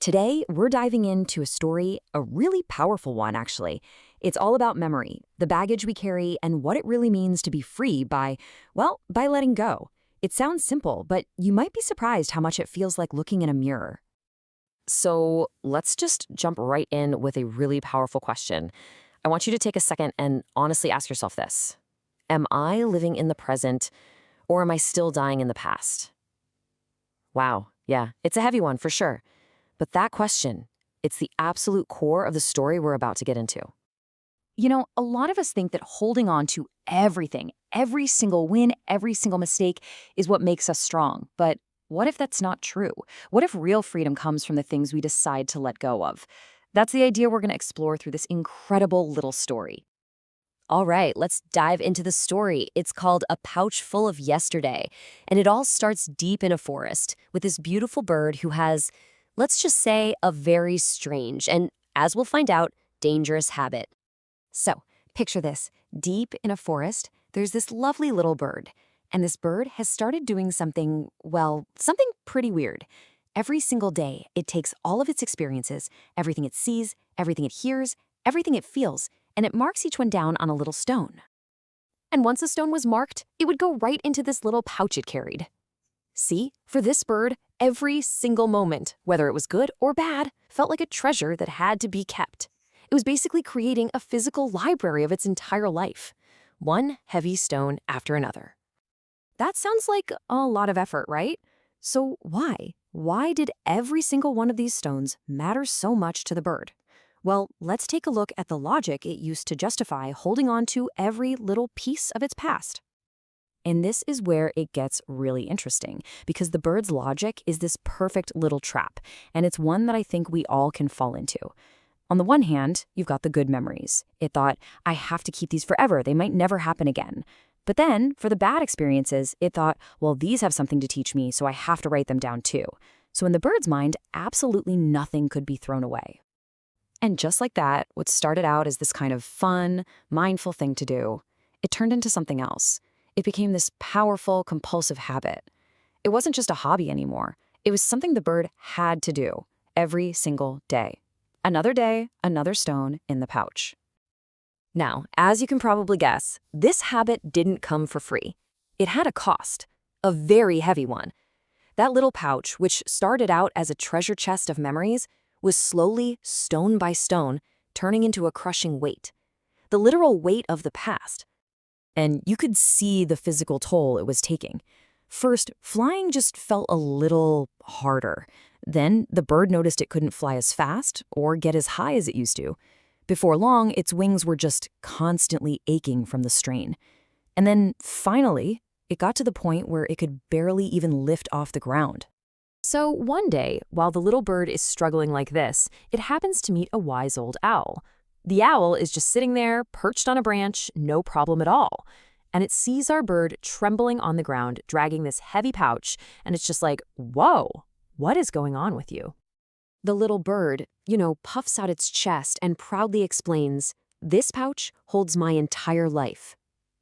Today, we're diving into a story, a really powerful one, actually. It's all about memory, the baggage we carry, and what it really means to be free by letting go. It sounds simple, but you might be surprised how much it feels like looking in a mirror. So let's just jump right in with a really powerful question. I want you to take a second and honestly ask yourself this. Am I living in the present, or am I still dying in the past? Wow, yeah, it's a heavy one for sure. But that question, it's the absolute core of the story we're about to get into. A lot of us think that holding on to everything, every single win, every single mistake is what makes us strong. But what if that's not true? What if real freedom comes from the things we decide to let go of? That's the idea we're going to explore through this incredible little story. All right, let's dive into the story. It's called A Pouch Full of Yesterday, and it all starts deep in a forest with this beautiful bird who has, let's just say, a very strange and, as we'll find out, dangerous habit. So, picture this. Deep in a forest, there's this lovely little bird, and this bird has started doing something pretty weird. Every single day, it takes all of its experiences, everything it sees, everything it hears, everything it feels, and it marks each one down on a little stone. And once a stone was marked, it would go right into this little pouch it carried. See, for this bird, every single moment, whether it was good or bad, felt like a treasure that had to be kept. It was basically creating a physical library of its entire life, one heavy stone after another. That sounds like a lot of effort, right? So why? Why did every single one of these stones matter so much to the bird? Well, let's take a look at the logic it used to justify holding on to every little piece of its past. And this is where it gets really interesting, because the bird's logic is this perfect little trap, and it's one that I think we all can fall into. On the one hand, you've got the good memories. It thought, I have to keep these forever, they might never happen again. But then, for the bad experiences, it thought, well, these have something to teach me, so I have to write them down too. So in the bird's mind, absolutely nothing could be thrown away. And just like that, what started out as this kind of fun, mindful thing to do, it turned into something else. It became this powerful, compulsive habit. It wasn't just a hobby anymore. It was something the bird had to do every single day. Another day, another stone in the pouch. Now, as you can probably guess, this habit didn't come for free. It had a cost, a very heavy one. That little pouch, which started out as a treasure chest of memories, was slowly, stone by stone, turning into a crushing weight. The literal weight of the past. And you could see the physical toll it was taking. First, flying just felt a little harder. Then, the bird noticed it couldn't fly as fast or get as high as it used to. Before long, its wings were just constantly aching from the strain. And then, finally, it got to the point where it could barely even lift off the ground. So one day, while the little bird is struggling like this, it happens to meet a wise old owl. The owl is just sitting there, perched on a branch, no problem at all. And it sees our bird trembling on the ground, dragging this heavy pouch, and it's just like, whoa, what is going on with you? The little bird, puffs out its chest and proudly explains, this pouch holds my entire life.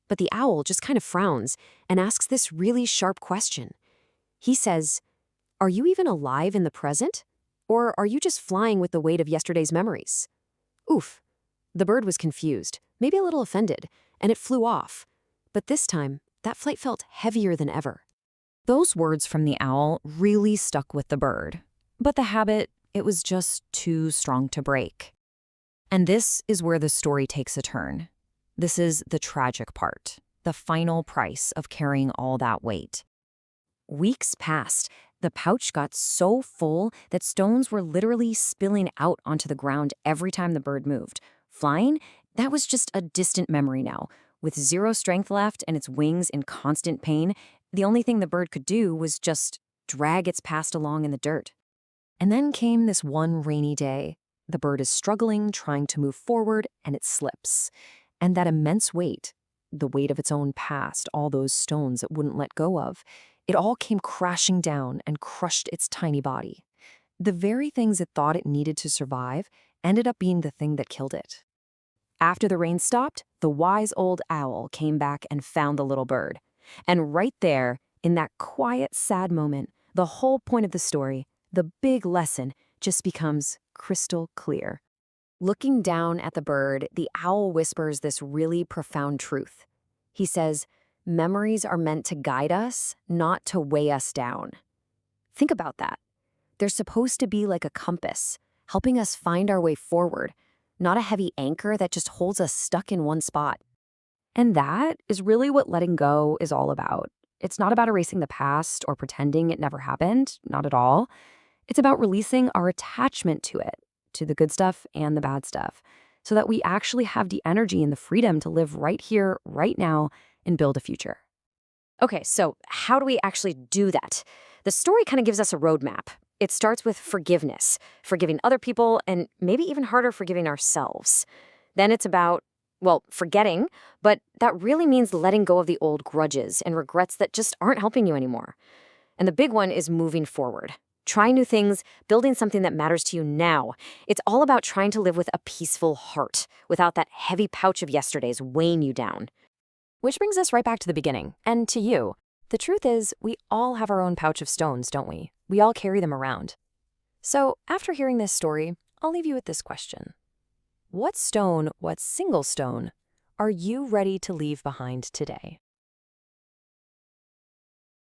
But the owl just kind of frowns and asks this really sharp question. He says, are you even alive in the present? Or are you just flying with the weight of yesterday's memories? Oof. The bird was confused, maybe a little offended, and it flew off. But this time, that flight felt heavier than ever. Those words from the owl really stuck with the bird. But the habit, it was just too strong to break. And this is where the story takes a turn. This is the tragic part, the final price of carrying all that weight. Weeks passed. The pouch got so full that stones were literally spilling out onto the ground every time the bird moved. Flying, that was just a distant memory now. With zero strength left and its wings in constant pain, the only thing the bird could do was just drag its past along in the dirt. And then came this one rainy day. The bird is struggling, trying to move forward, and it slips. And that immense weight, the weight of its own past, all those stones it wouldn't let go of, it all came crashing down and crushed its tiny body. The very things it thought it needed to survive ended up being the thing that killed it. After the rain stopped, the wise old owl came back and found the little bird. And right there, in that quiet, sad moment, the whole point of the story, the big lesson, just becomes crystal clear. Looking down at the bird, the owl whispers this really profound truth. He says, "Memories are meant to guide us, not to weigh us down." Think about that. They're supposed to be like a compass, helping us find our way forward, not a heavy anchor that just holds us stuck in one spot. And that is really what letting go is all about. It's not about erasing the past or pretending it never happened, not at all. It's about releasing our attachment to it, to the good stuff and the bad stuff, so that we actually have the energy and the freedom to live right here, right now, and build a future. Okay, so how do we actually do that? The story kind of gives us a roadmap. It starts with forgiveness, forgiving other people, and maybe even harder, forgiving ourselves. Then it's about, well, forgetting, but that really means letting go of the old grudges and regrets that just aren't helping you anymore. And the big one is moving forward. Trying new things, building something that matters to you now. It's all about trying to live with a peaceful heart, without that heavy pouch of yesterdays weighing you down. Which brings us right back to the beginning, and to you. The truth is, we all have our own pouch of stones, don't we? We all carry them around. So, after hearing this story, I'll leave you with this question. What single stone, are you ready to leave behind today?